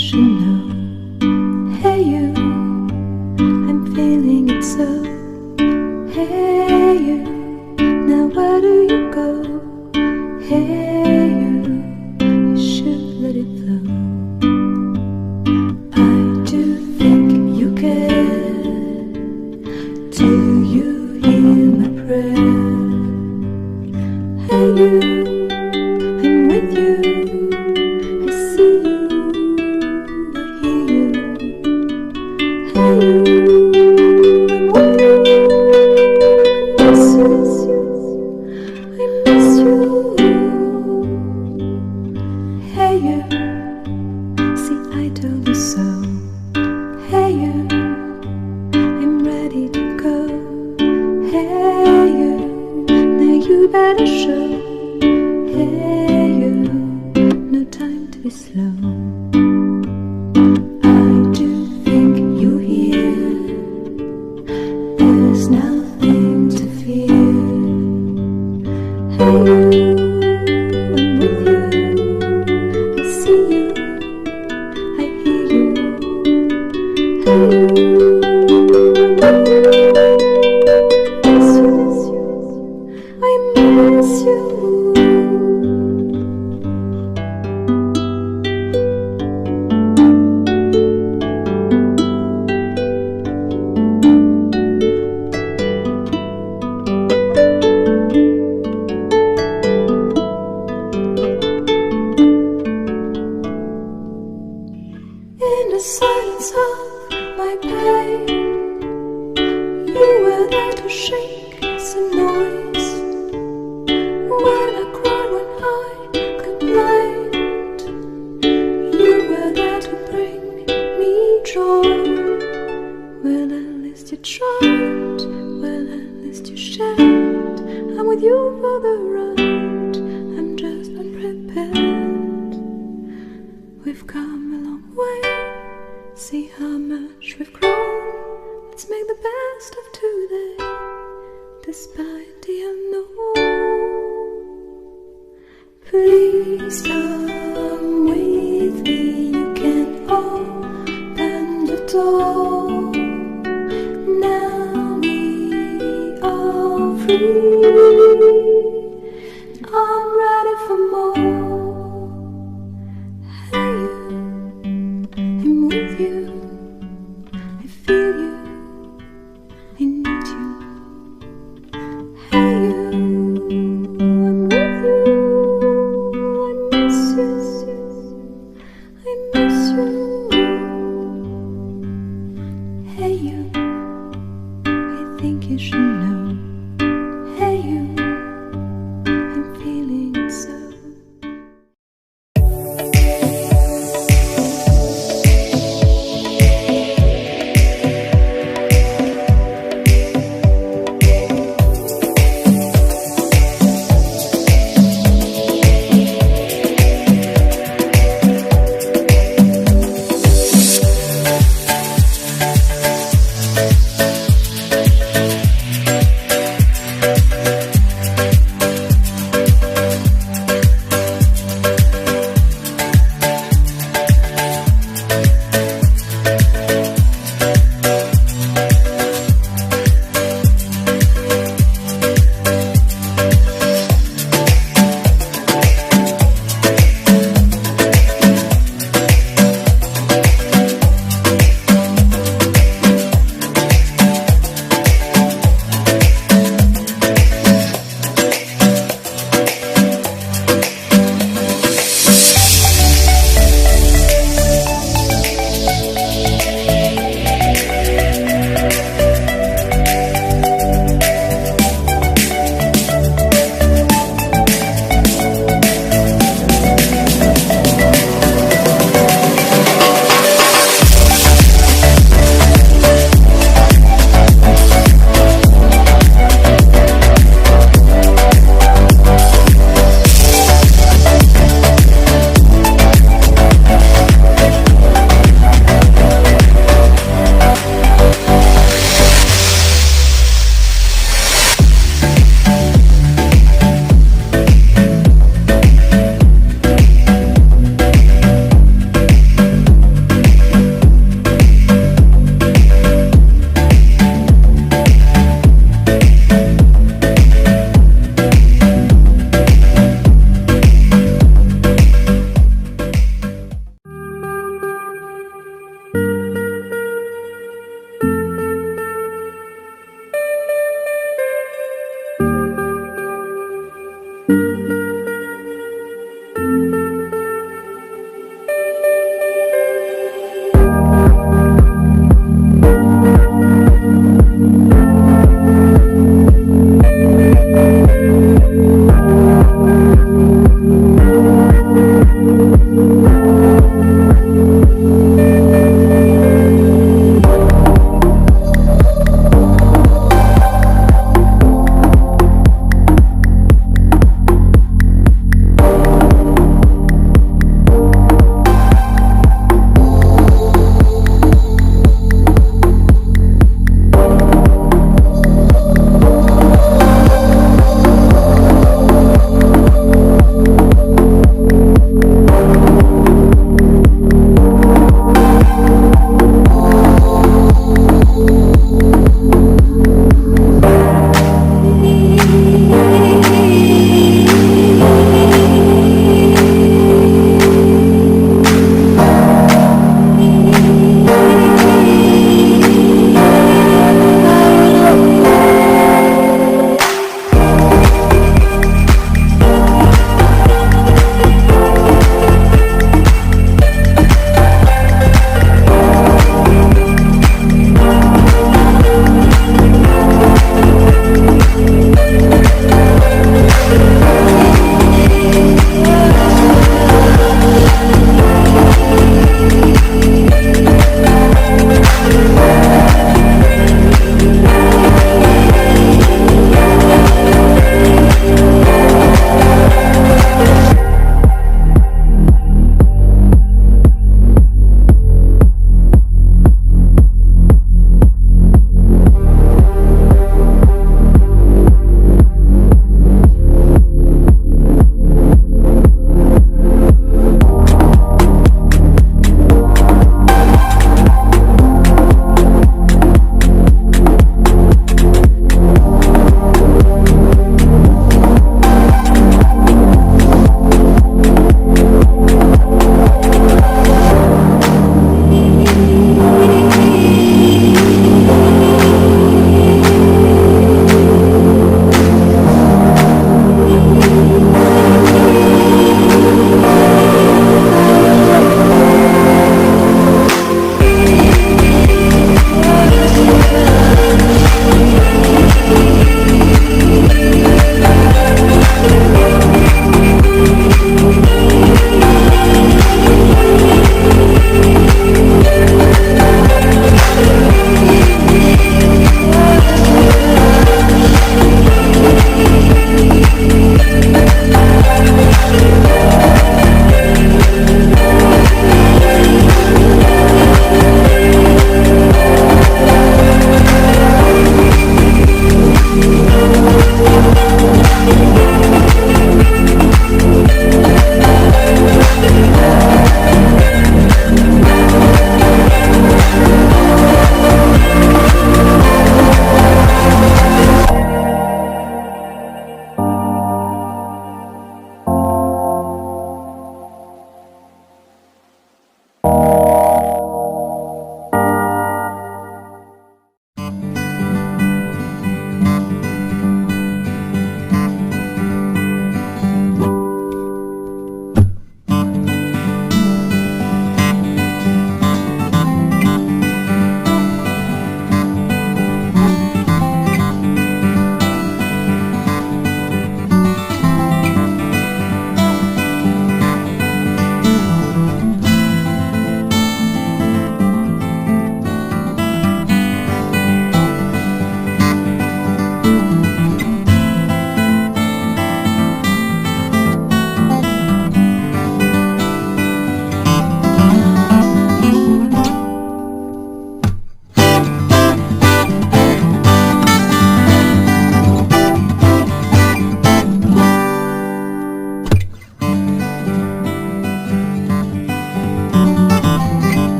should know. Hey you, I'm feeling it so. Hey you, now where do you go? Hey you should let it flow. I do think you care. Do you hear my prayer? Hey you, I'm with you. I see you, I hear you. Hey you, I'm with you. I miss you, I miss you. Hey you, see I told you so. Hey you, I'm ready to go. Hey you, now you better show. Hey you, no time to be slow. I do think you hear. There's nothing to fear. Hey you, I'm with you. I see you, I hear you. Hey you, I'm with you. Miss you, I miss you. In the silence of my pain, you were there to shake some noise. When I cried, when I complained, you were there to bring me joy. Well, at least you tried, well, at least you shared. I'm with you for the ride, I'm just unprepared. We've come a long way, see how much we've grown. Let's make the best of today, despite the unknown. Please come with me, you can open the door. Now we are free.